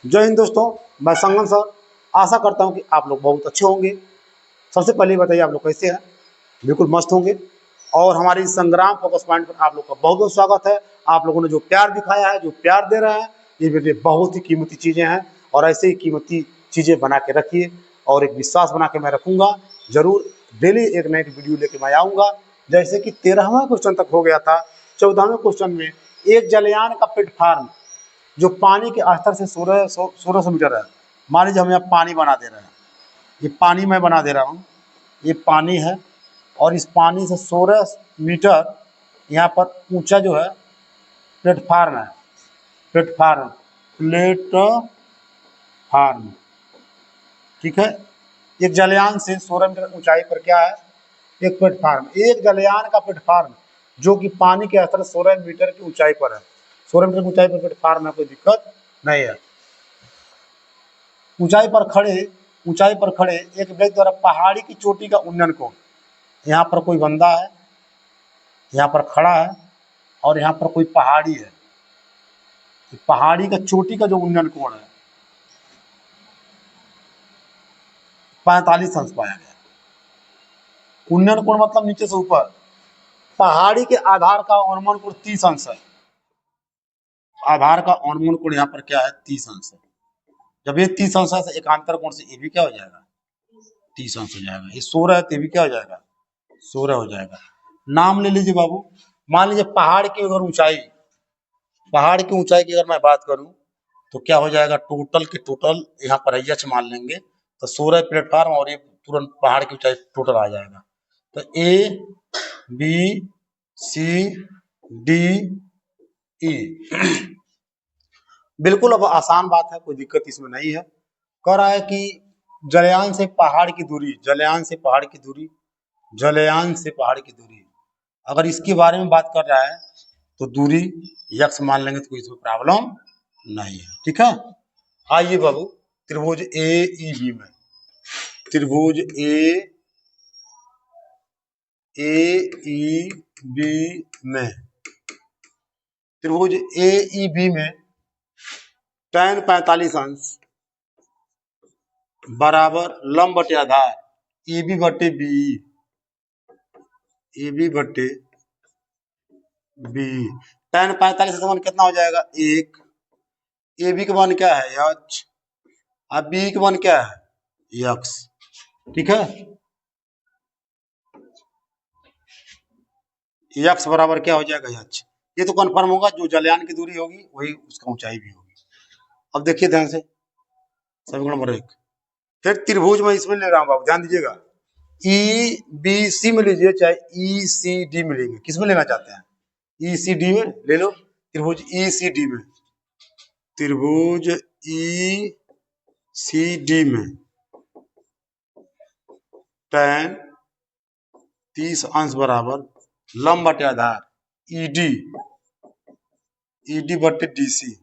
जय हिंद दोस्तों, मैं संगम सर। आशा करता हूं कि आप लोग बहुत अच्छे होंगे। सबसे पहले बताइए आप लोग कैसे हैं। बिल्कुल मस्त होंगे। और हमारे इस संग्राम फोकस पॉइंट पर आप लोग का बहुत बहुत स्वागत है। आप लोगों ने जो प्यार दिखाया है, जो प्यार दे रहे हैं, ये मेरे लिए बहुत ही कीमती चीज़ें हैं। और ऐसे ही कीमती चीज़ें बना के रखिए और एक विश्वास बना के मैं रखूँगा। ज़रूर डेली एक नई वीडियो लेके मैं आऊँगा। जैसे कि 13वां क्वेश्चन तक हो गया था। 14वें क्वेश्चन में एक जलयान का प्लेटफार्म जो पानी के स्तर से 1600 मीटर है। मान लीजिए हम यहाँ पानी बना दे रहे हैं। ये पानी मैं बना दे रहा हूँ, ये पानी है। और इस पानी से 16 मीटर यहाँ पर ऊंचा जो है प्लेटफार्म है। प्लेटफार्म प्लेटफार्म ठीक है। एक जलयान से 16 मीटर ऊंचाई पर क्या है, एक प्लेटफार्म। एक जलयान का प्लेटफार्म जो कि पानी के स्तर 16 मीटर की ऊंचाई पर है। 16 मीटर की ऊंचाई पर प्लेटफार्म है, कोई दिक्कत नहीं है। ऊंचाई पर खड़े एक व्यक्ति द्वारा पहाड़ी की चोटी का उन्नयन कोण। यहाँ पर कोई बंदा है, यहाँ पर खड़ा है और यहाँ पर कोई पहाड़ी है। पहाड़ी का चोटी का जो उन्नयन कोण है 45 अंश पाया गया। उन्नयन कोण मतलब नीचे से ऊपर। पहाड़ी के आधार का अवनमन कोण 30 अंश है। आधार का अवनमन कोण यहाँ पर क्या है, 30 अंश है। जब ये 30 अंश है, एकांतर कोण से ये भी क्या हो जाएगा, 30 अंश हो जाएगा। ये 16 है तो ये भी क्या हो जाएगा, 16 हो जाएगा। नाम ले लीजिए बाबू। मान लीजिए पहाड़ की अगर ऊंचाई, पहाड़ की ऊंचाई की अगर मैं बात करूं तो क्या हो जाएगा, टोटल के टोटल यहाँ पर एच मान लेंगे तो 16 प्लेटफार्म और ये तुरंत पहाड़ की ऊंचाई टोटल आ जाएगा। तो A B C D E बिल्कुल अब आसान बात है, कोई दिक्कत इसमें नहीं है। कह रहा है कि जलयान से पहाड़ की दूरी, जलयान से पहाड़ की दूरी, जलयान से पहाड़ की दूरी, अगर इसके बारे में बात कर रहा है तो दूरी यक्स मान लेंगे तो कोई इसमें प्रॉब्लम नहीं है। ठीक है। आइए बाबू, त्रिभुज ए ई बी में, त्रिभुज ए ई बी में, त्रिभुज ए ई बी में tan 45 अंश बराबर लंब बटे आधार ए बी बटे बी, ए बी बटे बी। tan 45 का मान कितना हो जाएगा, 1। ए बी का मान क्या है, एच, और बी का मान क्या है, यक्स। ठीक है। यक्स बराबर क्या हो जाएगा, एच। ये तो कंफर्म होगा, जो जलयान की दूरी होगी वही उसका ऊंचाई भी होगी। अब देखिए ध्यान से, समीकरण नंबर 1। फिर त्रिभुज में इसमें ले रहा हूं बाबू, ध्यान दीजिएगा। ई बी सी में लीजिए चाहे ई सी डी में लीजिए, किसमें लेना चाहते हैं, ई सी डी में ले लो। त्रिभुज ई सी डी में, त्रिभुज ई सी डी में tan 30 अंश बराबर लंब बटे आधार ईडी, ईडी बटे डीसी।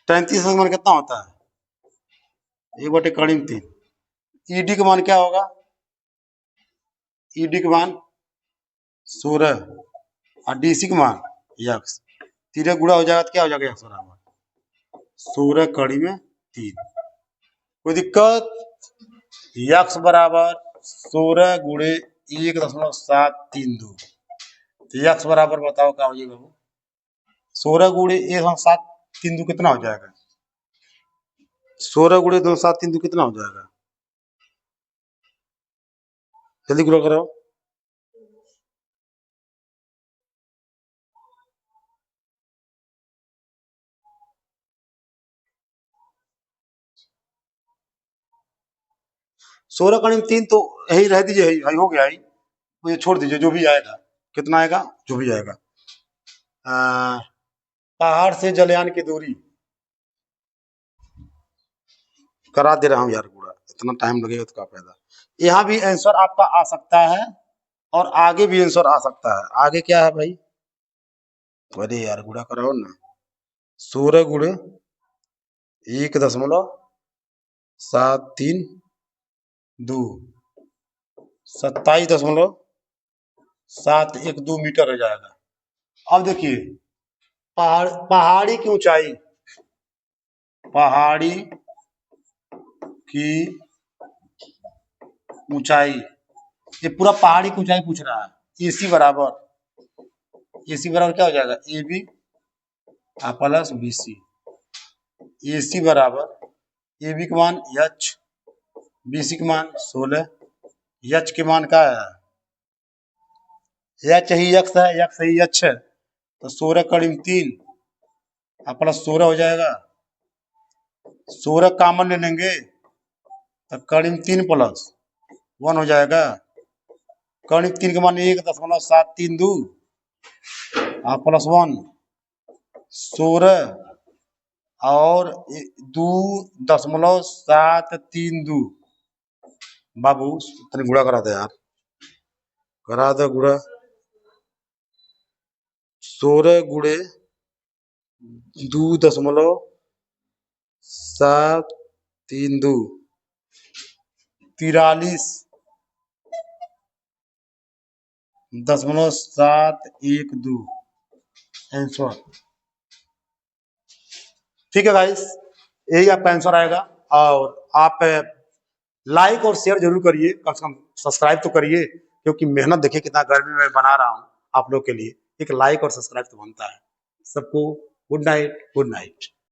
tan 30 अंश मान कितना होता है, 1/3। ईडी का मान क्या होगा, ईडी का मान 16 और डीसी का मान यक्स। 3 गुणा हो जाएगा तो क्या हो जाएगा, यक्स बराबर 16 कड़ी में 3। कोई दिक्कत, यक्स बराबर 16 गुणे 1.732। तो यक्स बराबर बताओ क्या हो जाएगा, 16 गुणे 1.732 कितना हो जाएगा, 16 गुणे 2.732 कितना हो जाएगा, जल्दी गुणा करो। सोलह कड़ी में 3 तो यही रह दीजिए, यही हो गया, मुझे छोड़ दीजिए, जो भी आएगा कितना आएगा, जो भी आएगा। पहाड़ से जलयान की दूरी करा दे रहा हूं यार, गुड़ा इतना टाइम लगेगा तो क्या फायदा। यहाँ भी आंसर आपका आ सकता है और आगे भी आंसर आ सकता है। आगे क्या है भाई, अरे यार गुड़ा कराओ ना। 16 गुणे 1.732 27.712 मीटर हो जाएगा। अब देखिए, पहाड़ी की ऊंचाई पहाड़ी की ऊंचाई, ये पूरा पहाड़ी की ऊंचाई पूछ रहा है। AC बराबर क्या हो जाएगा, AB प्लस BC। AC बराबर AB का मान H, BC का मान 16, H के मान क्या है, H ही X है, X ही H है, तो 16 करीब 3 प्लस 16 हो जाएगा। 16 कॉमन ले लेंगे तो करीब 3 प्लस 1 हो जाएगा। करीब 3 का मान 1.732 प्लस 1 16 और 2.732। बाबू तनी गुणा करा दे यार, करा दे गुणा। 16 गुणे 2.732 43.712 आंसर। ठीक है गाइस, यही आपका आंसर आएगा। और आप लाइक और शेयर जरूर करिए, कम से कम सब्सक्राइब तो करिए, क्योंकि मेहनत देखिए कितना गर्मी में बना रहा हूँ आप लोग के लिए। एक लाइक और सब्सक्राइब तो बनता है। सबको गुड नाइट, गुड नाइट।